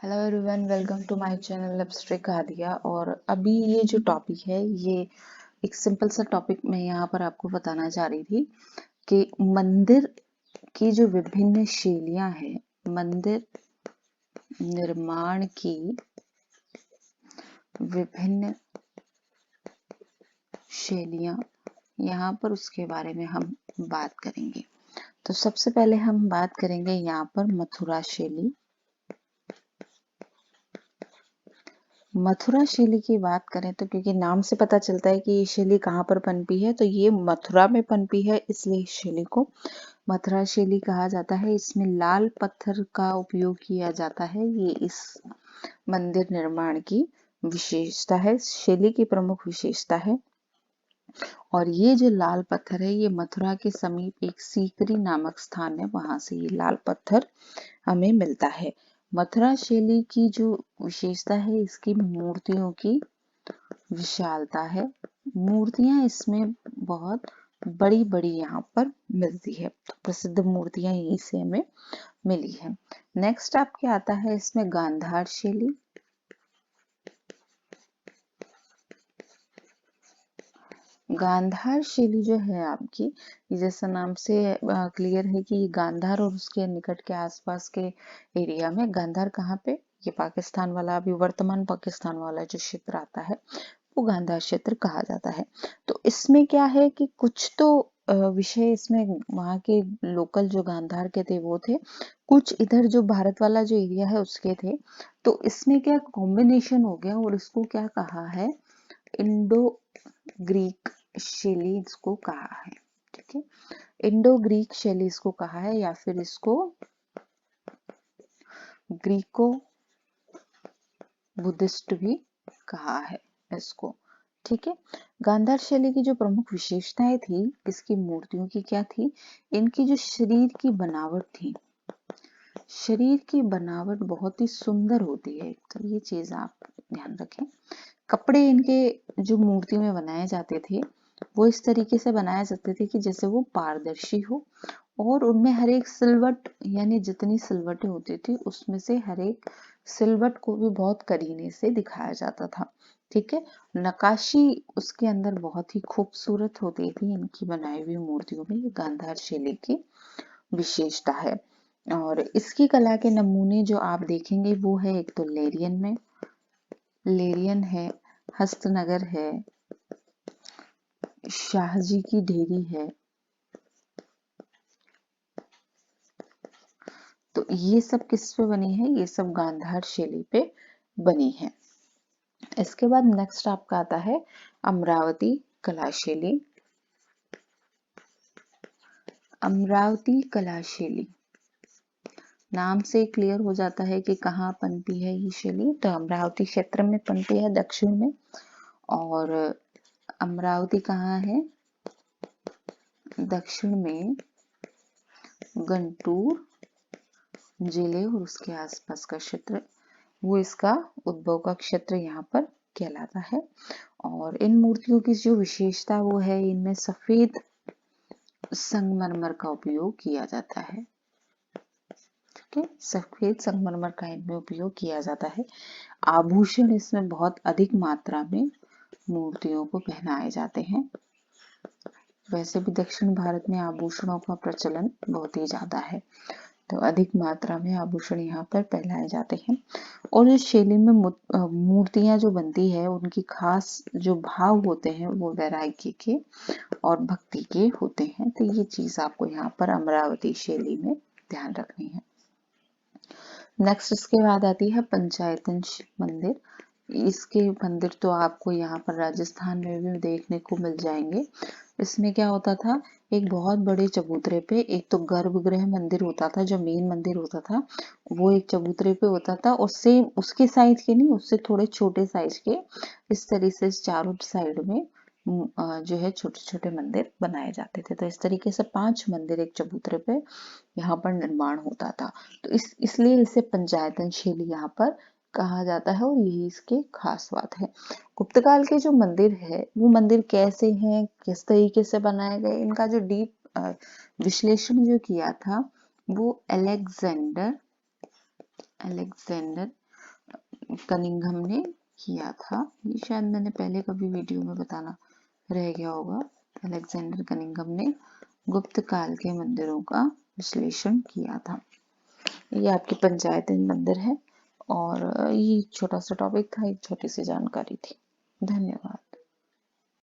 Hello everyone, welcome to my channel lipstick Aadiya. और अभी ये जो टॉपिक है, ये एक सिंपल सा टॉपिक मैं यहाँ पर आपको बताना चाह रही थी कि मंदिर की जो विभिन्न शैलियाँ हैं, मंदिर निर्माण की विभिन्न शैलियाँ, यहाँ पर उसके बारे में हम बात करेंगे। तो सबसे पहले हम बात करेंगे यहाँ पर मथुरा शैली। मथुरा शैली की बात करें तो क्योंकि नाम से पता चलता है कि ये शैली कहाँ पर पनपी है, तो ये मथुरा में पनपी है, इसलिए इस शैली को मथुरा शैली कहा जाता है। इसमें लाल पत्थर का उपयोग किया जाता है। ये इस मंदिर निर्माण की विशेषता है, शैली की प्रमुख विशेषता है। और ये जो लाल पत्थर है, ये मथुरा के समीप एक सीकरी नामक स्थान है, वहां से ये लाल पत्थर हमें मिलता है। मथुरा शैली की जो विशेषता है, इसकी मूर्तियों की विशालता है। मूर्तियां इसमें बहुत बड़ी बड़ी यहाँ पर मिलती है, तो प्रसिद्ध मूर्तियां यहीं से हमें मिली है। नेक्स्ट आपके आता है इसमें गांधार शैली। गांधार शैली जो है आपकी, जैसा नाम से क्लियर है कि गांधार और उसके निकट के आसपास के एरिया में, गांधार कहाँ पे, ये पाकिस्तान वाला, अभी वर्तमान पाकिस्तान वाला जो क्षेत्र आता है, वो गांधार क्षेत्र कहा जाता है। तो इसमें क्या है कि कुछ तो विषय इसमें वहाँ के लोकल जो गांधार के थे वो थे, कुछ इधर जो भारत वाला जो एरिया है उसके थे। तो इसमें क्या कॉम्बिनेशन हो गया और इसको क्या कहा है, इंडो ग्रीक शैली इसको कहा है। ठीक है, इंडो ग्रीक शैली इसको कहा है, या फिर इसको ग्रीको बुद्धिस्ट भी कहा है इसको। ठीक है, गांधार शैली की जो प्रमुख विशेषताएं थी इसकी मूर्तियों की क्या थी, इनकी जो शरीर की बनावट थी, शरीर की बनावट बहुत ही सुंदर होती है, तो ये चीज आप ध्यान रखें। कपड़े इनके जो मूर्ति में बनाए जाते थे, वो इस तरीके से बनाए जाते थे कि जैसे वो पारदर्शी हो, और उनमें हर एक सिलवट, यानी जितनी सिलवटें होती थी उसमें से हर एक सिलवट को भी बहुत करीने से दिखाया जाता था। ठीक है, नकाशी उसके अंदर बहुत ही खूबसूरत होती थी इनकी बनाई हुई मूर्तियों में। ये गांधार शैली की विशेषता है। और इसकी कला के नमूने जो आप देखेंगे वो है, एक तो लेरियन में, लेरियन है, हस्तनगर है, शाहजी की ढेरी है। तो ये सब किस पे बनी है, ये सब गांधार शैली पे बनी है। इसके बाद नेक्स्ट आपका आता है अमरावती कला शैली। अमरावती कला शैली नाम से क्लियर हो जाता है कि कहाँ पनपी है ये शैली, तो अमरावती क्षेत्र में पनपी है, दक्षिण में। और अमरावती कहाँ है, दक्षिण में गुंटूर जिले और उसके आसपास का क्षेत्र, वो इसका उद्भव का क्षेत्र यहाँ पर कहलाता है। और इन मूर्तियों की जो विशेषता वो है, इनमें सफेद संगमरमर का उपयोग किया जाता है। ठीक है, सफेद संगमरमर का इनमें उपयोग किया जाता है। आभूषण इसमें बहुत अधिक मात्रा में मूर्तियों को पहनाए जाते हैं। वैसे भी दक्षिण भारत में आभूषणों का प्रचलन बहुत ही ज्यादा है, तो अधिक मात्रा में आभूषण यहाँ पर पहनाए जाते हैं। और इस शैली में मूर्तियां जो बनती है, उनकी खास जो भाव होते हैं वो वैराग्य के और भक्ति के होते हैं। तो ये चीज आपको यहाँ पर अमरावती शैली में ध्यान रखनी है। नेक्स्ट इसके बाद आती है पंचायतन मंदिर। इसके मंदिर तो आपको यहाँ पर राजस्थान में भी देखने को मिल जाएंगे। इसमें क्या होता था, एक बहुत बड़े चबूतरे पे एक तो गर्भगृह मंदिर होता था, जो मेन मंदिर होता था वो एक चबूतरे पे होता था, और सेम उसके साइज के नहीं, उससे थोड़े छोटे साइज के, इस तरह से चारों साइड में जो है छोटे छोटे मंदिर बनाए जाते थे। तो इस तरीके से 5 मंदिर एक चबूतरे पे यहाँ पर निर्माण होता था। तो इसलिए इसे पंचायतन शैली यहाँ पर कहा जाता है, और यही इसके खास बात है। गुप्त काल के जो मंदिर है, वो मंदिर कैसे हैं, किस तरीके से बनाए गए, इनका जो डीप विश्लेषण जो किया था वो अलेक्जेंडर कनिंघम ने किया था। ये शायद मैंने पहले कभी वीडियो में बताना रह गया होगा। अलेक्जेंडर कनिंघम ने गुप्त काल के मंदिरों का विश्लेषण किया था। ये आपकी पंचायती मंदिर है और ये छोटा सा टॉपिक था, एक छोटी सी जानकारी थी। धन्यवाद।